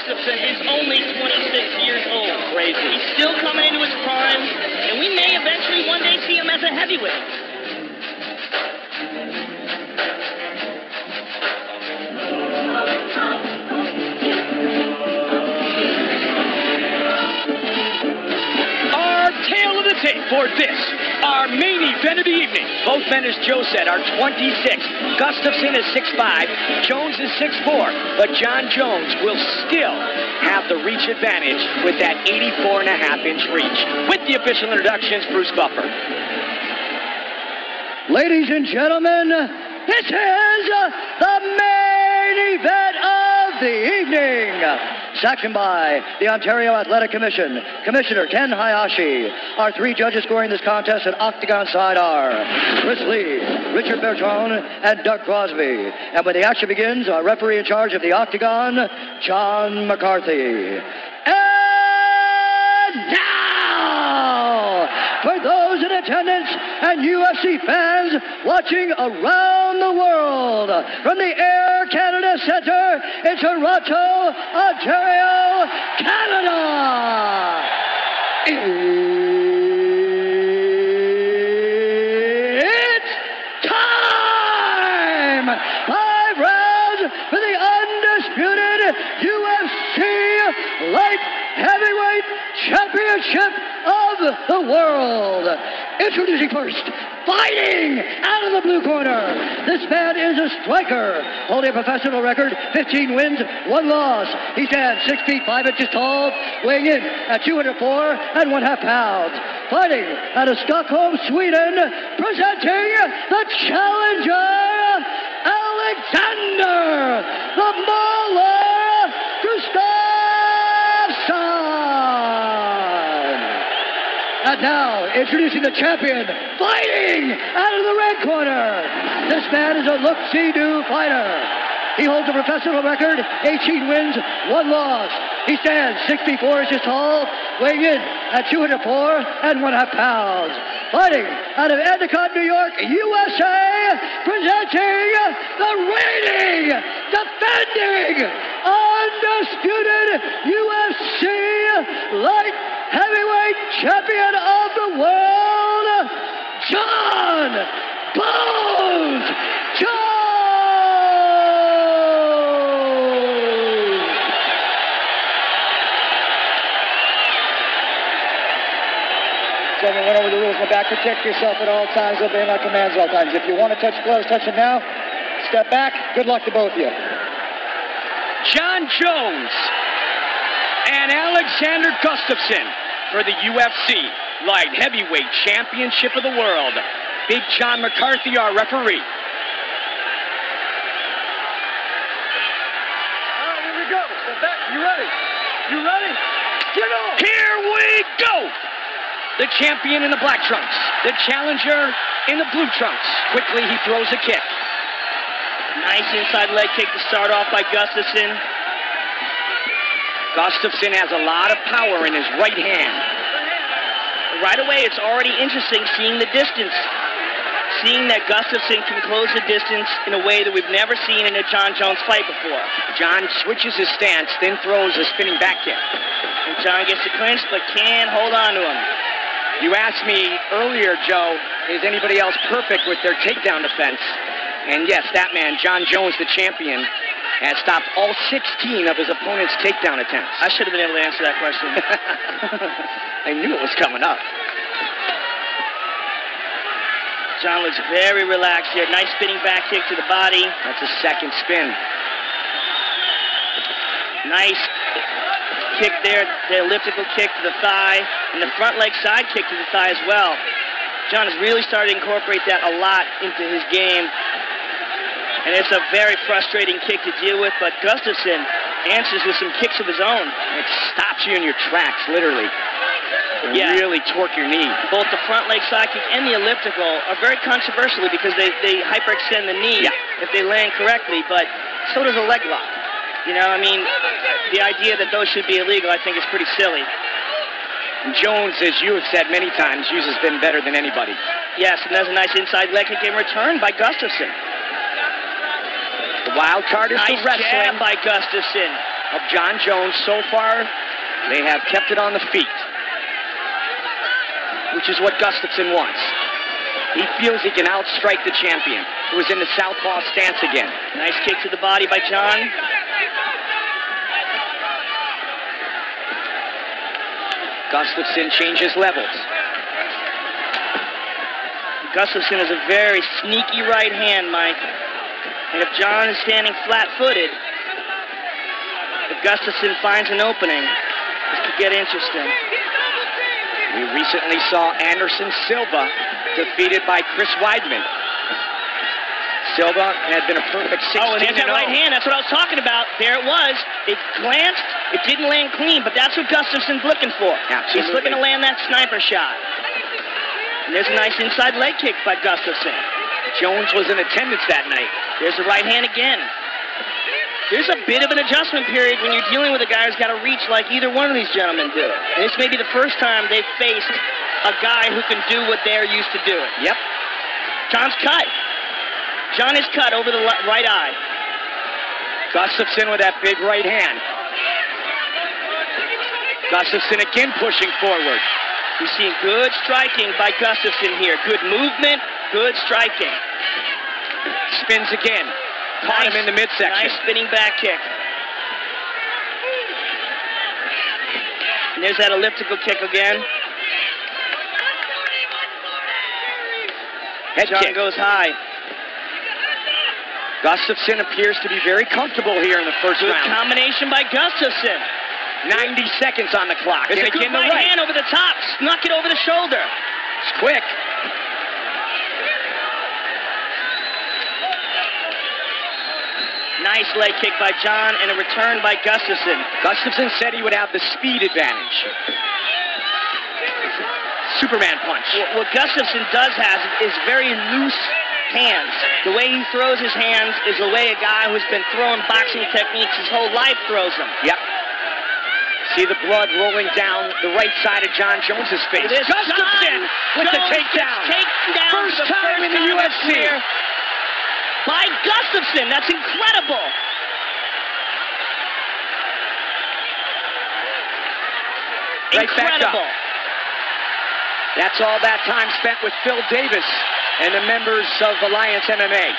Gustafsson is only 26 years old. Crazy. He's still coming into his prime, and we may eventually one day see him as a heavyweight. Tale of the tape for this, our main event of the evening. Both men, as Joe said, are 26. Gustafsson is 6'5", Jones is 6'4", but Jon Jones will still have the reach advantage with that 84.5-inch reach. With the official introductions, Bruce Buffer. Ladies and gentlemen, this is the main event of the evening. Sanctioned by the Ontario Athletic Commission, Commissioner Ken Hayashi. Our three judges scoring this contest at Octagon side are Chris Lee, Richard Bertrand, and Doug Crosby. And when the action begins, our referee in charge of the Octagon, John McCarthy. And now, for those in attendance and UFC fans watching around the world from the Air Canada Centre in Toronto, Ontario, Canada. It's time! 5 rounds for the undisputed UFC Light Heavyweight Championship of the world. Introducing first, fighting out of the blue corner. This man is a striker, holding a professional record, 15 wins, 1 loss. He stands 6 feet 5 inches tall, weighing in at 204.5 pounds. Fighting out of Stockholm, Sweden, presenting the challenger, Alexander the Mauler Gustafsson. And now, introducing the champion, fighting out of the red corner. This man is a look-see-do fighter. He holds a professional record, 18 wins, 1 loss. He stands 6 feet 4 inches tall, weighing in at 204.5 pounds. Fighting out of Endicott, New York, USA, presenting the reigning, defending, undisputed UFC light heavyweight champion of the world, Jon Jones. So we went over the rules in the back. Protect yourself at all times, obeying my commands at all times. If you want to touch gloves, touch them now. Step back. Good luck to both of you. Jon Jones and Alexander Gustafsson for the UFC Light Heavyweight Championship of the World. Big John McCarthy, our referee. All right, here we go. Step back. You ready? You ready? Get on. Here we go. The champion in the black trunks. The challenger in the blue trunks. Quickly, he throws a kick. Nice inside leg kick to start off by Gustafsson. Gustafsson has a lot of power in his right hand. Right away, it's already interesting seeing the distance. Seeing that Gustafsson can close the distance in a way that we've never seen in a Jon Jones fight before. Jon switches his stance, then throws a spinning back kick. And Jon gets the clinch, but can't hold on to him. You asked me earlier, Joe, is anybody else perfect with their takedown defense? And yes, that man, Jon Jones, the champion, has stopped all 16 of his opponent's takedown attempts. I should have been able to answer that question. I knew it was coming up. Jon looks very relaxed here. Nice spinning back kick to the body. That's a second spin. Nice kick there, the elliptical kick to the thigh, and the front leg side kick to the thigh as well. Jon has really started to incorporate that a lot into his game. And it's a very frustrating kick to deal with, but Gustafsson answers with some kicks of his own. It stops you in your tracks, literally. Yeah. Really torque your knee. Both the front leg side kick and the elliptical are very controversial because they hyperextend the knee if they land correctly, but so does a leg lock. You know, I mean, the idea that those should be illegal, I think, is pretty silly. And Jones, as you have said many times, uses them better than anybody. Yes, and there's a nice inside leg kick in return by Gustafsson. The wild card is nice the wrestling. jab by Gustafsson. of Jon Jones. So far, they have kept it on the feet, which is what Gustafsson wants. He feels he can outstrike the champion, who is in the southpaw stance again. Nice kick to the body by Jon. Gustafsson changes levels. Gustafsson is a very sneaky right hand, Mike. And if Jon is standing flat-footed, if Gustafsson finds an opening, this could get interesting. We recently saw Anderson Silva defeated by Chris Weidman. Silva had been a perfect 16-0. Oh, and there's that right hand. That's what I was talking about. There it was. It glanced. It didn't land clean, but that's what Gustafsson's looking for. Absolutely. He's looking to land that sniper shot. And there's a nice inside leg kick by Gustafsson. Jones was in attendance that night. There's the right hand again. There's a bit of an adjustment period when you're dealing with a guy who's got a reach like either one of these gentlemen do. And this may be the first time they've faced a guy who can do what they're used to doing. Yep. Jon's cut. Jon is cut over the right eye. Gustafsson with that big right hand. Gustafsson again pushing forward. You're seeing good striking by Gustafsson here. Good movement, good striking. Spins again. Caught him in the midsection. Nice spinning back kick. And there's that elliptical kick again. Head Jon kick. goes high. Gustafsson appears to be very comfortable here in the first Good round. combination by Gustafsson. 90 seconds on the clock. There's a good right hand over the top. Snuck it over the shoulder. It's quick. Nice leg kick by Jon and a return by Gustafsson. Gustafsson said he would have the speed advantage. Superman punch. What Gustafsson does have is very loose hands. The way he throws his hands is the way a guy who's been throwing boxing techniques his whole life throws them. Yep. See the blood rolling down the right side of Jon Jones's face. Gustafsson with the takedown. First time in the UFC. By Gustafsson. That's incredible. Right Incredible. back up. That's all that time spent with Phil Davis and the members of Alliance MMA.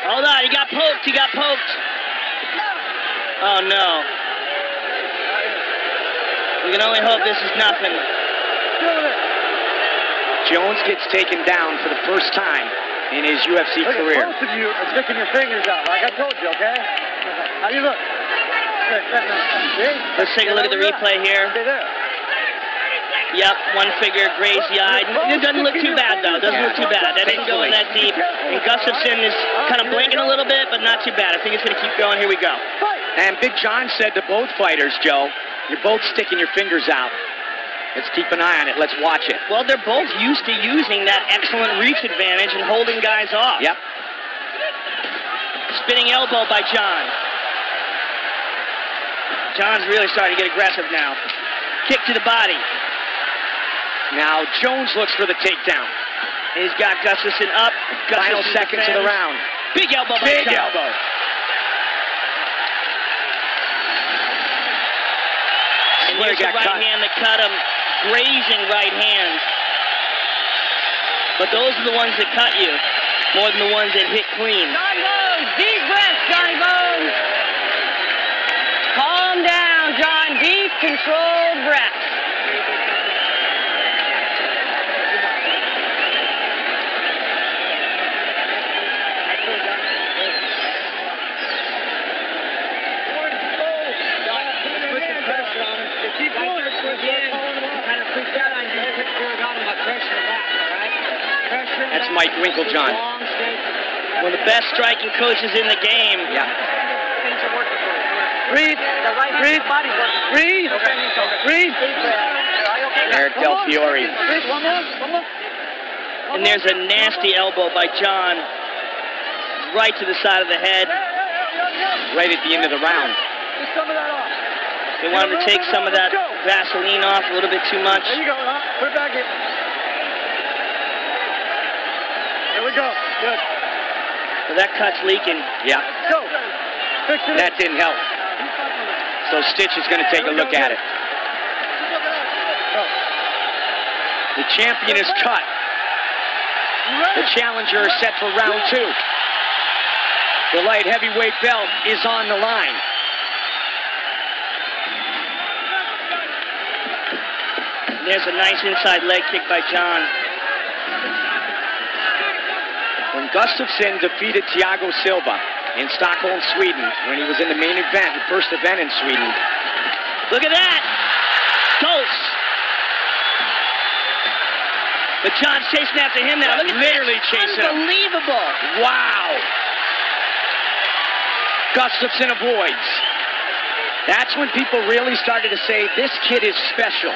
Hold on, he got poked, he got poked. Oh no. We can only hope this is nothing. Jones gets taken down for the first time in his UFC career. Both of you are sticking your fingers out, like I told you, okay? How do you look? Let's take a look at the replay here. Stay there. Yep, one figure, crazy-eyed. It doesn't look too bad, though. It doesn't look too bad. That didn't go in that deep. And Gustafsson is kind of blinking a little bit, but not too bad. I think it's going to keep going. Here we go. And Big Jon said to both fighters, Joe, you're both sticking your fingers out. Let's keep an eye on it. Let's watch it. Well, they're both used to using that excellent reach advantage and holding guys off. Yep. Spinning elbow by Jon. Jon's really starting to get aggressive now. Kick to the body. Now Jones looks for the takedown. He's got Gustafsson up. Final seconds of the round. Big elbow by Big Jon. elbow. And here's the right hand that cut him. Grazing right hand. But those are the ones that cut you more than the ones that hit clean. Johnny Bones, deep breath, Johnny Bones. Calm down, Jon. Deep, controlled breath. That's Mike Winklejohn. One of the best striking coaches in the game. Yeah. Breathe. Breathe. Breathe. Breathe. Eric Del Fiore. One more. And there's a nasty elbow by Jon. Right to the side of the head. Right at the end of the round. Just some of that off. They wanted to take some of that Vaseline off a little bit too much. There you go. Put it back in. There we go. Good. So that cut's leaking. Yeah. Go. Fix it. That didn't help. So Stitch is going to take a look at it. The champion is cut. The challenger is set for round 2. The light heavyweight belt is on the line. There's a nice inside leg kick by Jon. When Gustafsson defeated Thiago Silva in Stockholm, Sweden, when he was in the main event, the first event in Sweden. Look at that! Dose! But Jon's chasing after him now. Look at literally this. chasing him. Unbelievable. Wow! Gustafsson avoids. That's when people really started to say, this kid is special.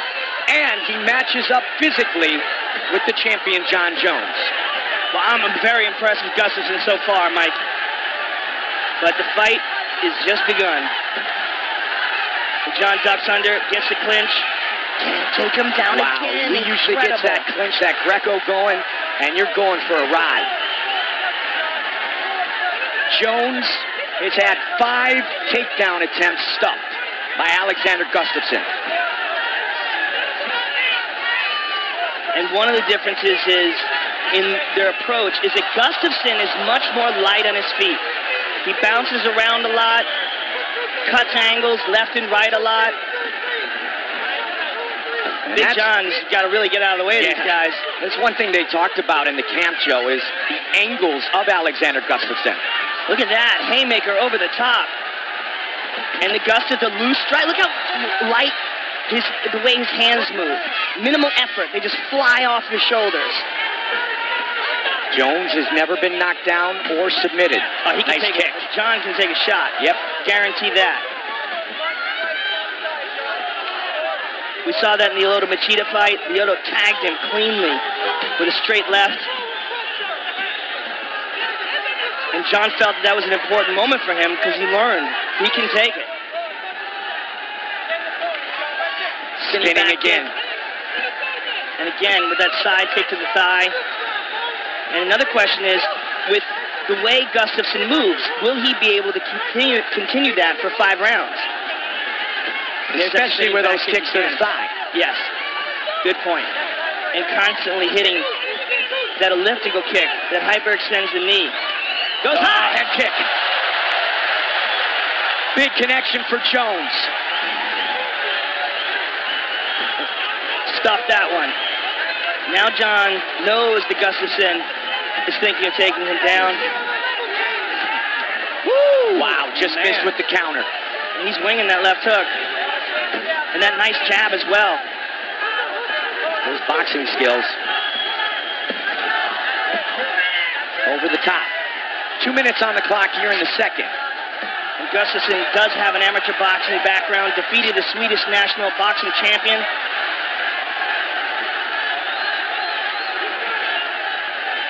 And he matches up physically with the champion, Jon Jones. Well, I'm very impressed with Gustafsson so far, Mike. But the fight is just begun. Jon ducks under, gets the clinch. Can't take him down again. He usually gets that clinch, that Greco going, and you're going for a ride. Jones has had 5 takedown attempts stuffed by Alexander Gustafsson. And one of the differences is in their approach is that Gustafsson is much more light on his feet. He bounces around a lot, cuts angles left and right a lot. Big Jon's got to really get out of the way of these guys. That's one thing they talked about in the camp, Joe, is the angles of Alexander Gustafsson. Look at that, haymaker over the top. And the Gustafsson loose strike. Look how light the way his hands move. Minimal effort. They just fly off your shoulders. Jones has never been knocked down or submitted. Oh, he can nice take kick. Jon can take a shot. Yep. Guarantee that. We saw that in the Lyoto Machida fight. Lyoto tagged him cleanly with a straight left. And Jon felt that was an important moment for him because he learned he can take it. Spinning again. And again with that side kick to the thigh. And another question is, with the way Gustafsson moves, will he be able to continue that for 5 rounds? Especially with those kicks to the thigh. Yes, good point. And constantly hitting that elliptical kick that hyperextends the knee. Goes high. Head kick. Big connection for Jones. Stuffed that one. Now Jon knows that Gustafsson is thinking of taking him down. Woo! Wow, just missed with the counter. And he's winging that left hook. And that nice jab as well. Those boxing skills. Over the top. 2 minutes on the clock here in the second. And Gustafsson does have an amateur boxing background, defeated the Swedish national boxing champion.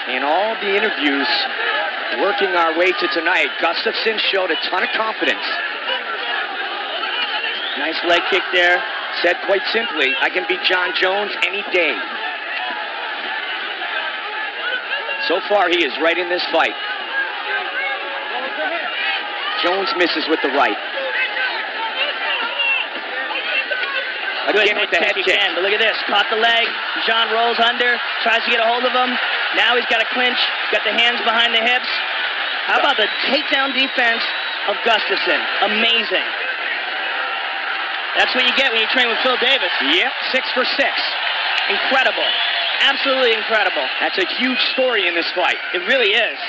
In all the interviews working our way to tonight, Gustafsson showed a ton of confidence. Nice leg kick there. Said quite simply, I can beat Jon Jones any day. So far, he is right in this fight. Jones misses with the right. Again with the head kick. Again, but look at this. Caught the leg. Jon rolls under, tries to get a hold of him. Now he's got a clinch, got the hands behind the hips. How about the takedown defense of Gustafsson? Amazing. That's what you get when you train with Phil Davis. Yep, 6 for 6. Incredible. Absolutely incredible. That's a huge story in this fight. It really is.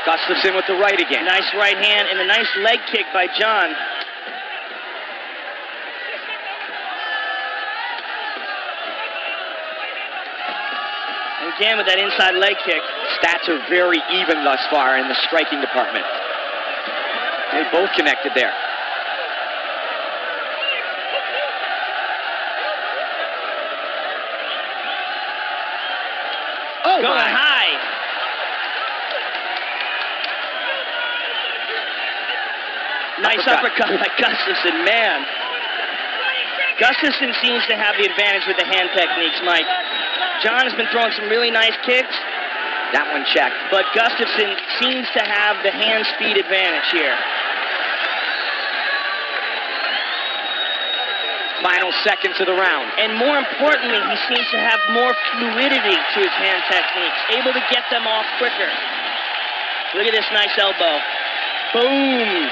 Gustafsson with the right again. Nice right hand and a nice leg kick by Jon. And again with that inside leg kick. Stats are very even thus far in the striking department. They both connected there. Oh, going my. high. Nice uppercut by Gustafsson, man. Gustafsson seems to have the advantage with the hand techniques, Mike. Jon has been throwing some really nice kicks. That one checked. But Gustafsson seems to have the hand speed advantage here. Final seconds of the round. And more importantly, he seems to have more fluidity to his hand techniques, able to get them off quicker. Look at this nice elbow. Boom.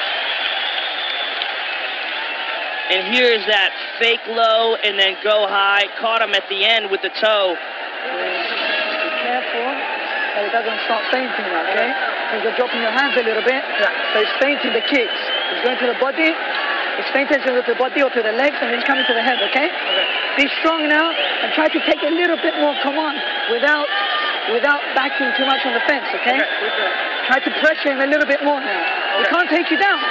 And here's that fake low and then go high. Caught him at the end with the toe. Be careful that it doesn't start fainting, okay? Because you're dropping your hands a little bit, so it's fainting the kicks. It's going to the body. It's fainting to the body or to the legs, and then it's coming to the head, okay? Be strong now, and try to take a little bit more command without backing too much on the fence, okay? Try to pressure him a little bit more now. He can't take you down.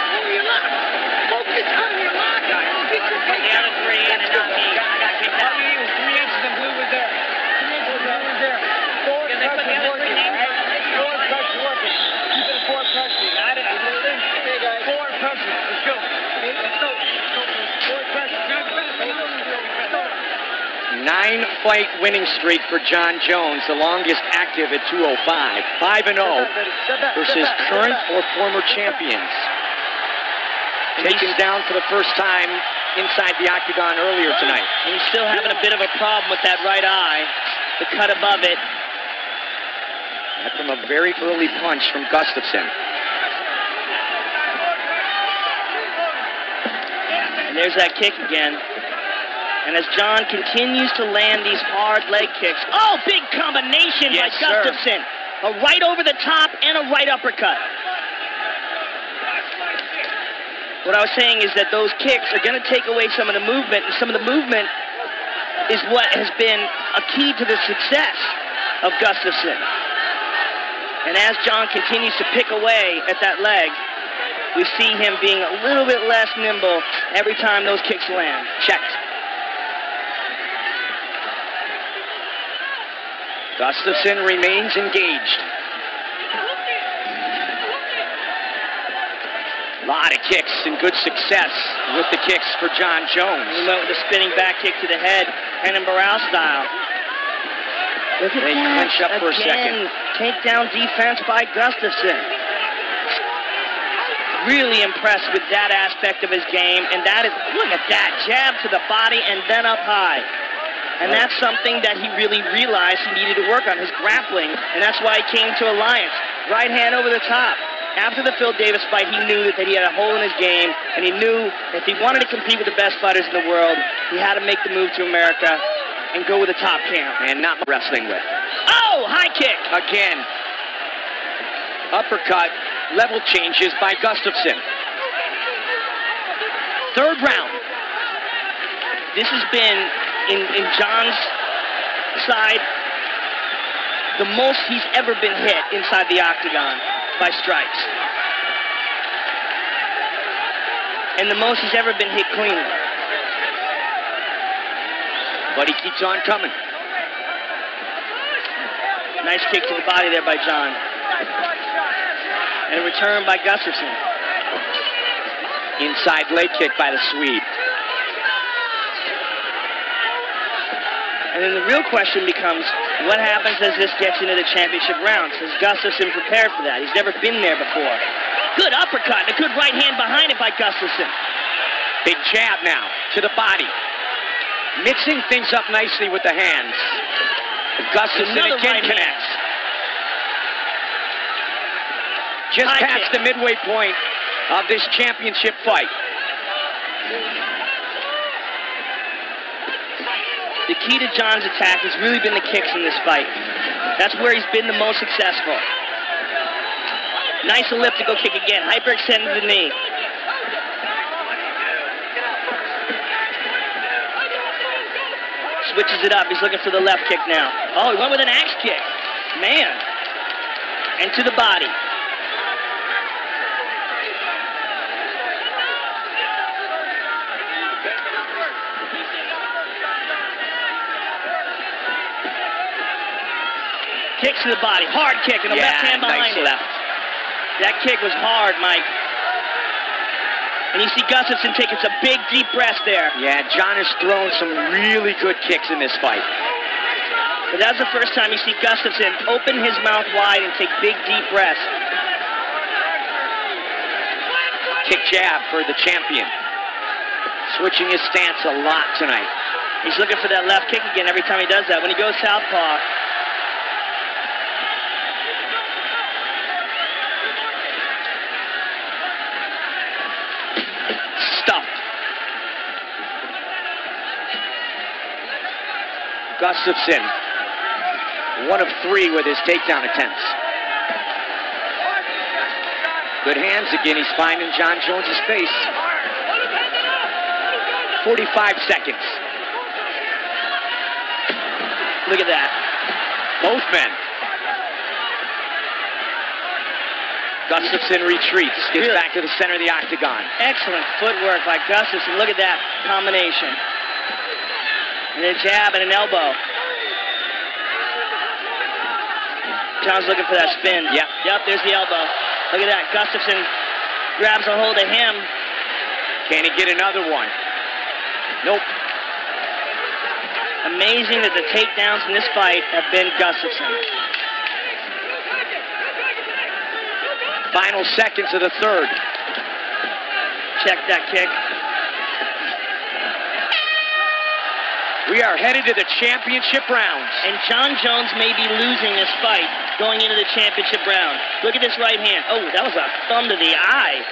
Focus on your lock. Get your The other three in and out knee. Kick that. 3 inches and blue was there. 3 inches and blue was there. Forward pressure working, all right? Forward pressure working. Keep it forward pressure. Got it? Okay, guys. Forward pressure. Let's go. Let's go. Forward pressure. 9-fight winning streak for Jon Jones, the longest active at 205. 5-0 versus current or former champions. Taken down for the first time inside the octagon earlier tonight. And he's still having a bit of a problem with that right eye. The cut above it. That from a very early punch from Gustafsson. And there's that kick again. And as Jon continues to land these hard leg kicks. Oh, big combination by Gustafsson. A right over the top and a right uppercut. What I was saying is that those kicks are going to take away some of the movement, and some of the movement is what has been a key to the success of Gustafsson. And as Jon continues to pick away at that leg, we see him being a little bit less nimble every time those kicks land. Checked. Gustafsson remains engaged. A lot of kicks and good success with the kicks for Jon Jones. He went with a spinning back kick to the head, Henan Barrow style. They clinch up for a second. Takedown defense by Gustafsson. Really impressed with that aspect of his game, and that is, look at that, jab to the body and then up high. And that's something that he really realized he needed to work on, his grappling, and that's why he came to Alliance. Right hand over the top. After the Phil Davis fight, he knew that he had a hole in his game, and he knew if he wanted to compete with the best fighters in the world, he had to make the move to America and go with the top camp. And not wrestling with. Oh, high kick. Again. Uppercut. Level changes by Gustafsson. Third round. This has been, in Jon's side, the most he's ever been hit inside the octagon by strikes. And the most he's ever been hit cleanly. But he keeps on coming. Nice kick to the body there by Jon. And a return by Gustafsson. Inside leg kick by the Swede. And then the real question becomes, what happens as this gets into the championship rounds? Has Gustafsson prepared for that? He's never been there before. Good uppercut and a good right hand behind it by Gustafsson. Big jab now to the body. Mixing things up nicely with the hands. Gustafsson again connects. Just past the midway point of this championship fight. The key to Jon's attack has really been the kicks in this fight. That's where he's been the most successful. Nice elliptical kick again. Hyperextended the knee. Switches it up. He's looking for the left kick now. Oh, he went with an axe kick. Man. And to the body. Kicks to the body. Hard kick and a left hand behind it. Left. That kick was hard, Mike. And you see Gustafsson taking some big, deep breaths there. Yeah, Jon has thrown some really good kicks in this fight. But that's the first time you see Gustafsson open his mouth wide and take big, deep breaths. Kick jab for the champion. Switching his stance a lot tonight. He's looking for that left kick again every time he does that. When he goes southpaw. Stuffed. Gustafsson, 1 of 3 with his takedown attempts. Good hands again. He's finding Jon Jones' face. 45 seconds. Look at that. Both men. Gustafsson retreats, gets back to the center of the octagon. Excellent footwork by Gustafsson. Look at that combination. And a jab and an elbow. Jon's looking for that spin. Yep, there's the elbow. Look at that. Gustafsson grabs a hold of him. Can he get another one? Nope. Amazing that the takedowns in this fight have been Gustafsson. Final seconds of the third. Check that kick. We are headed to the championship rounds. And Jon Jones may be losing this fight going into the championship round. Look at this right hand. Oh, that was a thumb to the eye.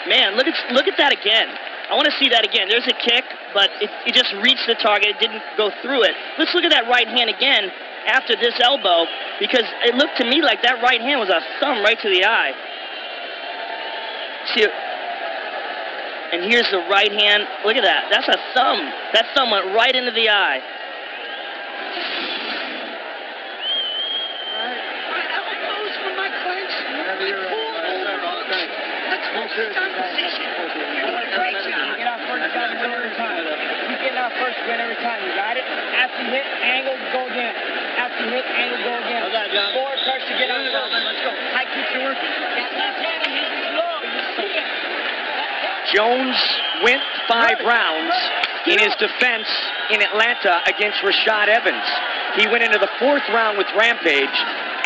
Man, look at that again. I want to see that again. There's a kick, but it just reached the target. It didn't go through it. Let's look at that right hand again after this elbow, because it looked to me like that right hand was a thumb right to the eye. See, and here's the right hand. Look at that. That's a thumb. That thumb went right into the eye. Keep getting our first win every time. You got it? After you hit, angle, go again. After you hit, angle, go again. How's that, Jon? Forward press to get out first. Let's go. High kicks are working. That left hand, he's slow. You see it. Jones went 5 rounds in his defense in Atlanta against Rashad Evans. He went into the 4th round with Rampage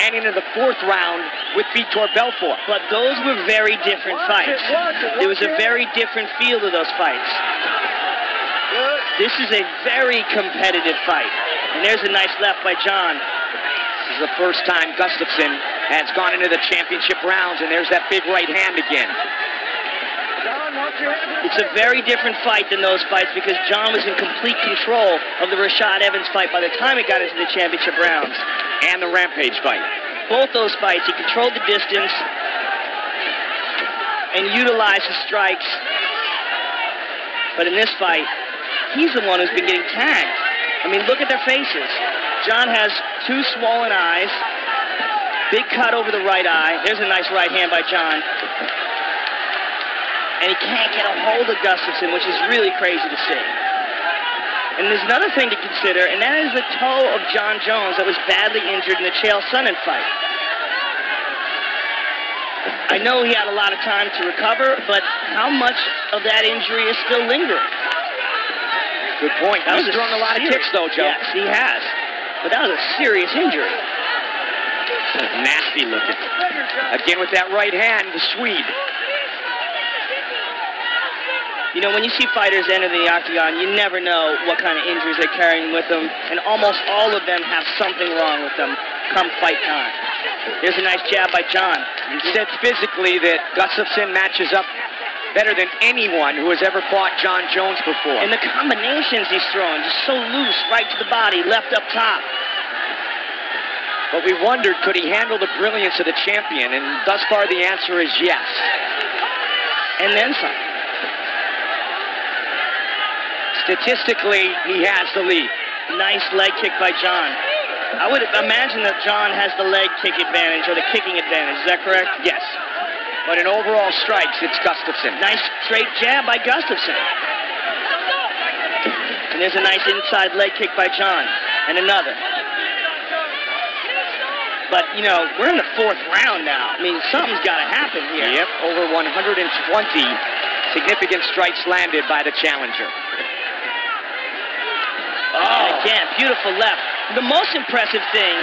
and into the 4th round with Vitor Belfort. But those were very different fights. There was a very different feel to those fights. This is a very competitive fight. And there's a nice left by Jon. This is the first time Gustafsson has gone into the championship rounds, and there's that big right hand again. It's a very different fight than those fights because Jon was in complete control of the Rashad Evans fight by the time it got into the championship rounds. And the Rampage fight. Both those fights, he controlled the distance and utilized his strikes. But in this fight, he's the one who's been getting tagged. I mean, look at their faces. Jon has 2 swollen eyes, big cut over the right eye. There's a nice right hand by Jon. And he can't get a hold of Gustafsson, which is really crazy to see. And there's another thing to consider, and that is the toe of Jon Jones that was badly injured in the Chael Sonnen fight. I know he had a lot of time to recover, but how much of that injury is still lingering? Good point. He's thrown a lot of kicks, though, Joe. Yes, he has. But that was a serious injury. Nasty looking. Again with that right hand, the Swede. You know, when you see fighters enter the octagon, you never know what kind of injuries they're carrying with them, and almost all of them have something wrong with them come fight time. There's a nice jab by Jon. He said physically that Gustafsson matches up better than anyone who has ever fought Jon Jones before. And the combinations he's throwing, just so loose, right to the body, left up top. But we wondered, could he handle the brilliance of the champion? And thus far, the answer is yes. And then some. Statistically, he has the lead. Nice leg kick by Jon. I would imagine that Jon has the leg kick advantage or the kicking advantage. Is that correct? Yes. But in overall strikes, it's Gustafsson. Nice straight jab by Gustafsson. And there's a nice inside leg kick by Jon. And another. But, you know, we're in the 4th round now. I mean, something's got to happen here. Yep, over 120 Significant strikes landed by the challenger. Oh, again, beautiful left. The most impressive thing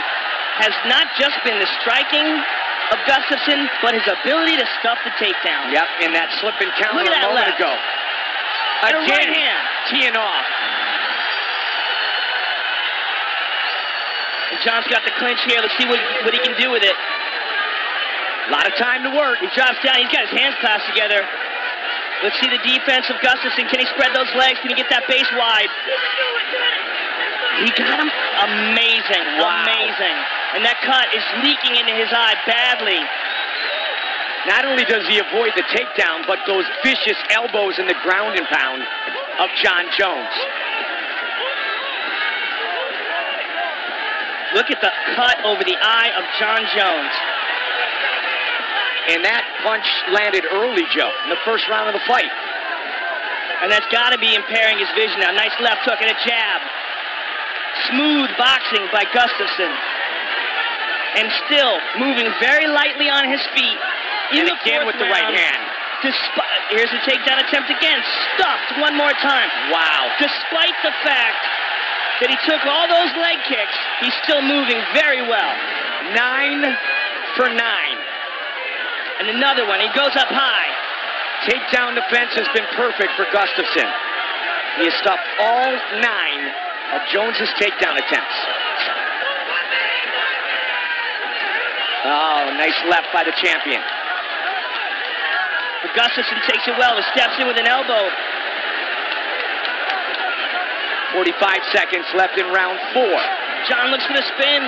has not just been the striking of Gustafsson, but his ability to stuff the takedown. Yep, in that slip and counter Look at that a moment left. ago. And a Again, right hand. teeing off. And Jon's got the clinch here. Let's see what he can do with it. A lot of time to work. He drops down. He's got his hands clasped together. Let's see the defense of Gustafsson. Can he spread those legs? Can he get that base wide? He got him. Amazing. Wow. Amazing. And that cut is leaking into his eye badly. Not only does he avoid the takedown, but those vicious elbows in the ground and pound of Jon Jones. Look at the cut over the eye of Jon Jones. And that punch landed early, Joe, in the first round of the fight. And that's got to be impairing his vision now. Nice left hook and a jab. Smooth boxing by Gustafsson. And still moving very lightly on his feet. And again with the right hand. Here's a takedown attempt again. Stuffed one more time. Wow. Despite the fact that he took all those leg kicks, he's still moving very well. 9 for 9. And another one. He goes up high. Takedown defense has been perfect for Gustafsson. He has stopped all 9 of Jones's takedown attempts. Oh, nice left by the champion. Gustafsson takes it well. He steps in with an elbow. 45 seconds left in round 4. Jon looks for the spin.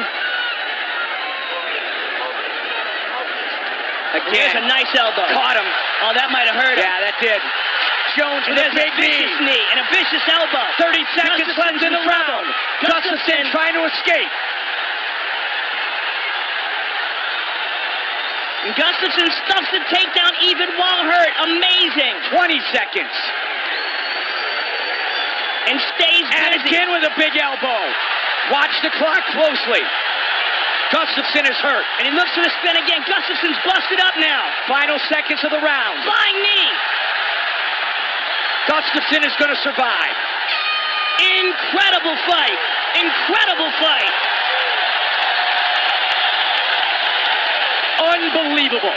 Again. Here's a nice elbow. Caught him. Oh, that might have hurt him. Yeah, that did. Jones with a big vicious knee and a vicious elbow. 30 seconds left in the round. Gustafsson trying to escape. And Gustafsson stuffs the takedown even while hurt. Amazing. 20 seconds. And stays And busy. again with a big elbow. Watch the clock closely. Gustafsson is hurt. And he looks for the spin again. Gustafsson's busted up now. Final seconds of the round. Flying knee. Gustafsson is going to survive. Incredible fight. Incredible fight. Unbelievable.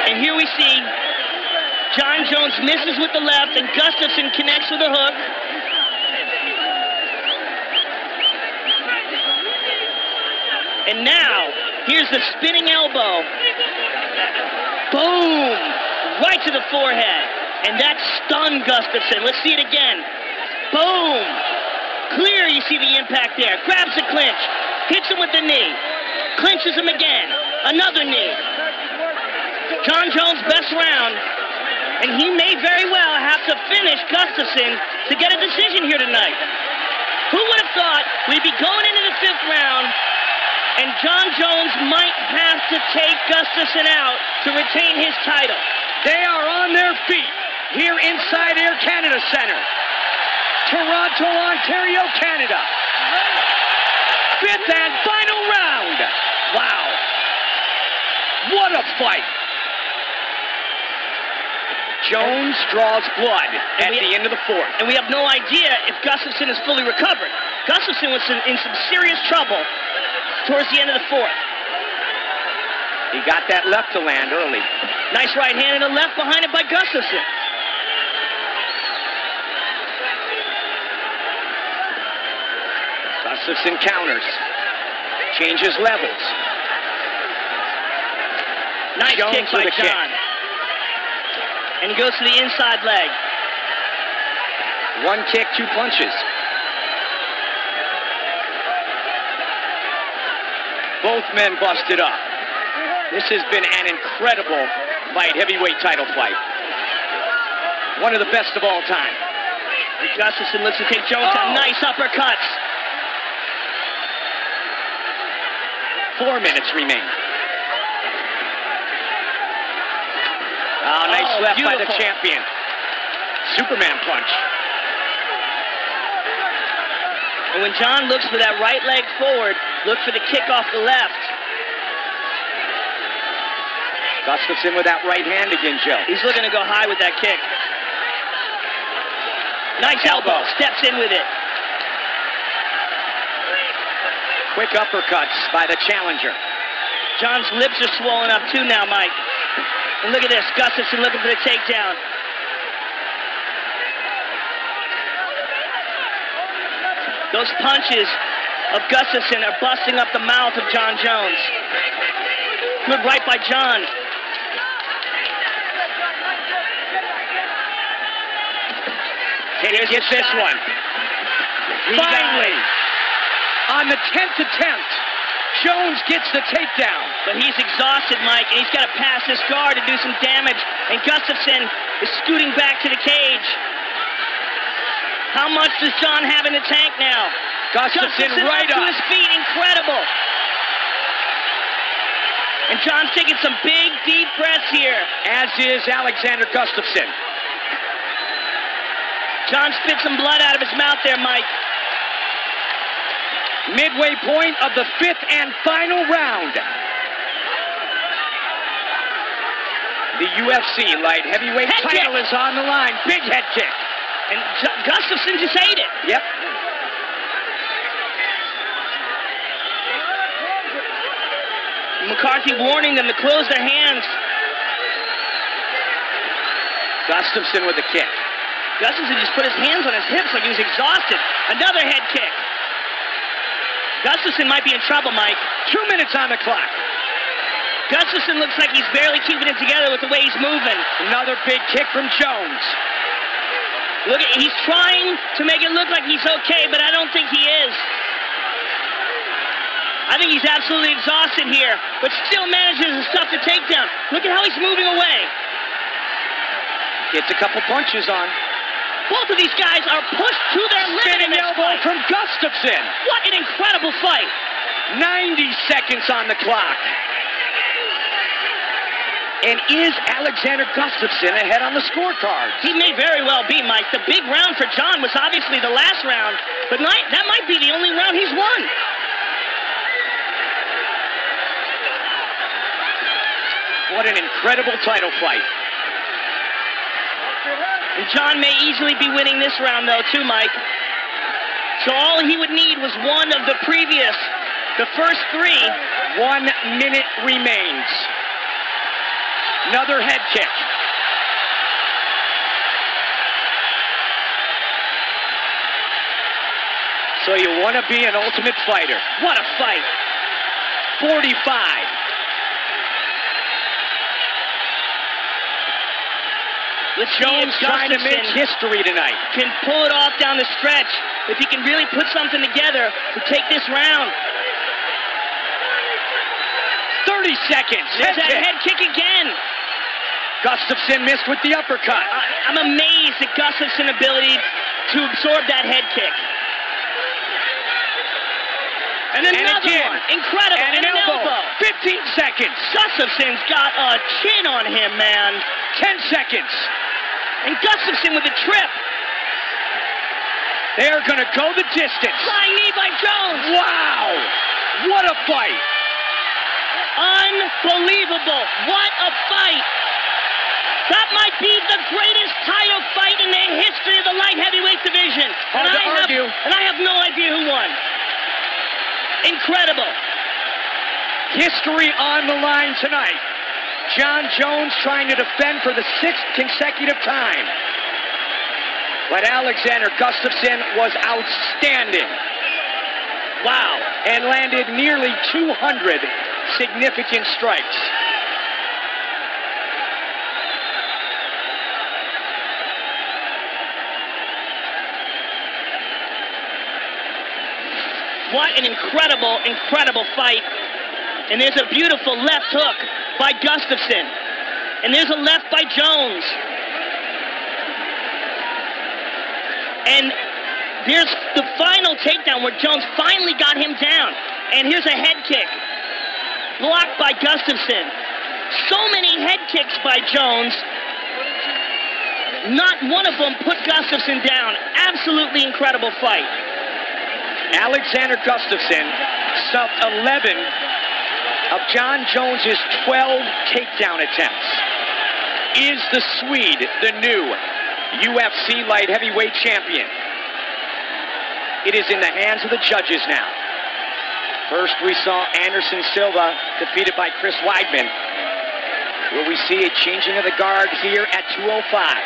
And here we see Jon Jones misses with the left and Gustafsson connects with a hook. And now, here's the spinning elbow. Boom! Right to the forehead. And that stunned Gustafsson. Let's see it again. Boom! Clear, you see the impact there. Grabs the clinch. Hits him with the knee. Clinches him again. Another knee. Jon Jones' best round. And he may very well have to finish Gustafsson to get a decision here tonight. Who would have thought we'd be going into the 5th round and Jon Jones might have to take Gustafsson out to retain his title? They are on their feet here inside Air Canada Center. Toronto, Ontario, Canada. 5th and final round. Wow. What a fight. Jones draws blood at the end of the 4th. And we have no idea if Gustafsson is fully recovered. Gustafsson was in some serious trouble towards the end of the 4th. He got that left to land early. Nice right hand and a left behind it by Gustafsson. Gustafsson counters. Changes levels. Nice Jones kick by with a kick. Jon. And he goes to the inside leg. 1 kick, 2 punches. Both men busted up. This has been an incredible fight, heavyweight title fight. One of the best of all time. And Gustafsson looks to take Jones down. Nice uppercuts. 4 minutes remain. Oh, nice left by the beautiful. champion. Superman punch. And when Jon looks for that right leg forward, look for the kick off the left. Gustafsson with that right hand again, Joe. He's looking to go high with that kick. Nice elbow. Steps in with it. Quick uppercuts by the challenger. Jon's lips are swollen up too now, Mike. And look at this. Gustafsson looking for the takedown. Those punches of Gustafsson are busting up the mouth of Jon Jones. Good right by Jon. Can he get this one? Finally, on the 10th attempt, Jones gets the takedown. But he's exhausted, Mike, and he's got to pass this guard to do some damage. And Gustafsson is scooting back to the cage. How much does Jon have in the tank now? Gustafsson right up to up. his feet, incredible. And Jon's taking some big, deep breaths here. As is Alexander Gustafsson. Jon spit some blood out of his mouth there, Mike. Midway point of the 5th and final round. The UFC light heavyweight Head title kick. is on the line. Big head kick. And Gustafsson just ate it. Yep. McCarthy warning them to close their hands. Gustafsson with the kick. Gustafsson just put his hands on his hips like he was exhausted. Another head kick. Gustafsson might be in trouble, Mike. 2 minutes on the clock. Gustafsson looks like he's barely keeping it together with the way he's moving. Another big kick from Jones. Look, he's trying to make it look like he's okay, but I don't think he is. I think he's absolutely exhausted here, but still manages to stuff the takedown. Look at how he's moving away. Gets a couple punches on. Both of these guys are pushed to their limit in Spinning this elbow fight. from Gustafsson. What an incredible fight. 90 seconds on the clock. And is Alexander Gustafsson ahead on the scorecards? He may very well be, Mike. The big round for Jon was obviously the last round, but that might be the only round he's won. What an incredible title fight. And Jon may easily be winning this round, though, too, Mike. So all he would need was one of the previous, the first 3. 1 minute remains. Another head kick. So you want to be an ultimate fighter. What a fight. 45. Let's see Jones if trying to make Gustafsson history tonight. can pull it off down the stretch. If he can really put something together to take this round. 30 seconds. There's that head kick again. Gustafsson missed with the uppercut. I'm amazed at Gustafsson's ability to absorb that head kick. And another again. one. Incredible. And an elbow. 15 seconds. Gustafsson's got a chin on him, man. 10 seconds. And Gustafsson with the trip. They're going to go the distance. Flying knee by Jones. Wow. What a fight. Unbelievable. What a fight. That might be the greatest title fight in the history of the light heavyweight division. Hard to argue. And I have no idea who won. Incredible. History on the line tonight. Jon Jones trying to defend for the 6th consecutive time. But Alexander Gustafsson was outstanding. Wow. And landed nearly 200 significant strikes. What an incredible, incredible fight. And there's a beautiful left hook by Gustafsson. And there's a left by Jones. And there's the final takedown where Jones finally got him down. And here's a head kick. Blocked by Gustafsson. So many head kicks by Jones Not one of them put Gustafsson down. Absolutely incredible fight. Alexander Gustafsson stopped 11 of Jon Jones's 12 takedown attempts. Is the Swede the new UFC light heavyweight champion? It is in the hands of the judges now. First, we saw Anderson Silva defeated by Chris Weidman. Will we see a changing of the guard here at 205?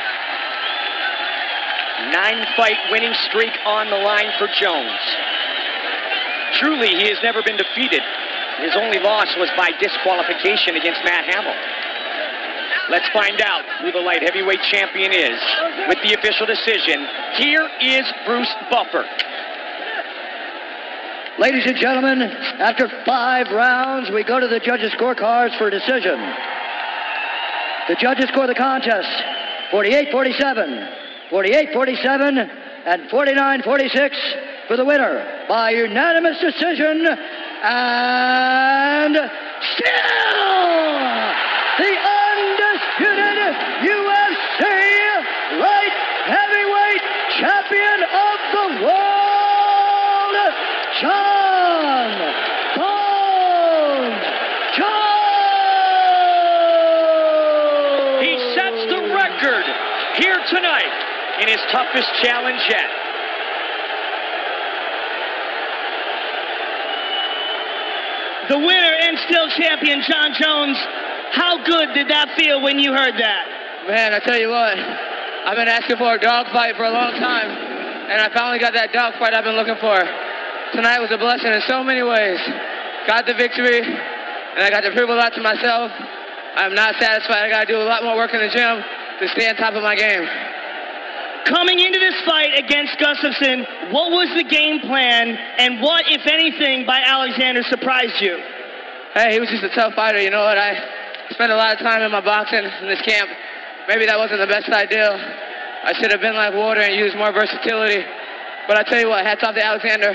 9-fight winning streak on the line for Jones. Truly, he has never been defeated. His only loss was by disqualification against Matt Hamill. Let's find out who the light heavyweight champion is with the official decision. Here is Bruce Buffer. Ladies and gentlemen, after 5 rounds, we go to the judges' scorecards for a decision. The judges score the contest 48-47, 48-47, and 49-46 for the winner by unanimous decision. And still the undisputed UFC light heavyweight champion of the world, Jon Jones. He sets the record here tonight in his toughest challenge yet. The winner and still champion, Jon Jones. How good did that feel when you heard that? Man, I tell you what, I've been asking for a dogfight for a long time, and I finally got that dogfight I've been looking for. Tonight was a blessing in so many ways. Got the victory, and I got to prove a lot to myself. I'm not satisfied. I got to do a lot more work in the gym to stay on top of my game. Coming into this fight against Gustafsson, what was the game plan, and what, if anything, by Alexander surprised you? Hey, he was just a tough fighter. You know what? I spent a lot of time in my boxing in this camp. Maybe that wasn't the best idea. I should have been like water and used more versatility. But I tell you what, hats off to Alexander.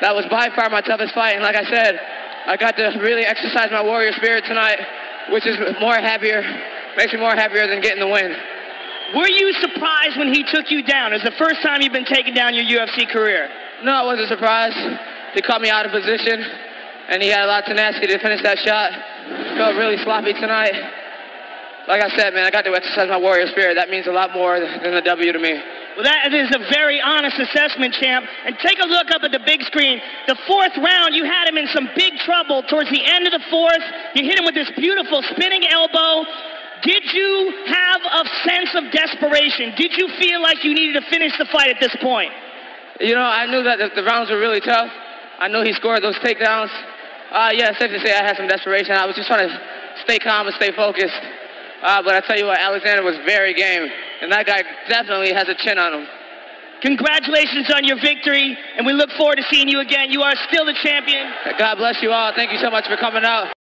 That was by far my toughest fight. And like I said, I got to really exercise my warrior spirit tonight, which is makes me more happier than getting the win. Were you surprised when he took you down? It was the first time you've been taken down in your UFC career. No, I wasn't surprised. He caught me out of position, and he had a lot of tenacity to finish that shot. Felt really sloppy tonight. Like I said, man, I got to exercise my warrior spirit. That means a lot more than a W to me. Well, that is a very honest assessment, champ. And take a look up at the big screen. The 4th round, you had him in some big trouble. Towards the end of the 4th, you hit him with this beautiful spinning elbow. Did you have a sense of desperation? Did you feel like you needed to finish the fight at this point? You know, I knew that the rounds were really tough. I knew he scored those takedowns. Yeah, safe to say I had some desperation. I was just trying to stay calm and stay focused. But I tell you what, Alexander was very game. And that guy definitely has a chin on him. Congratulations on your victory, and we look forward to seeing you again. You are still the champion. God bless you all. Thank you so much for coming out.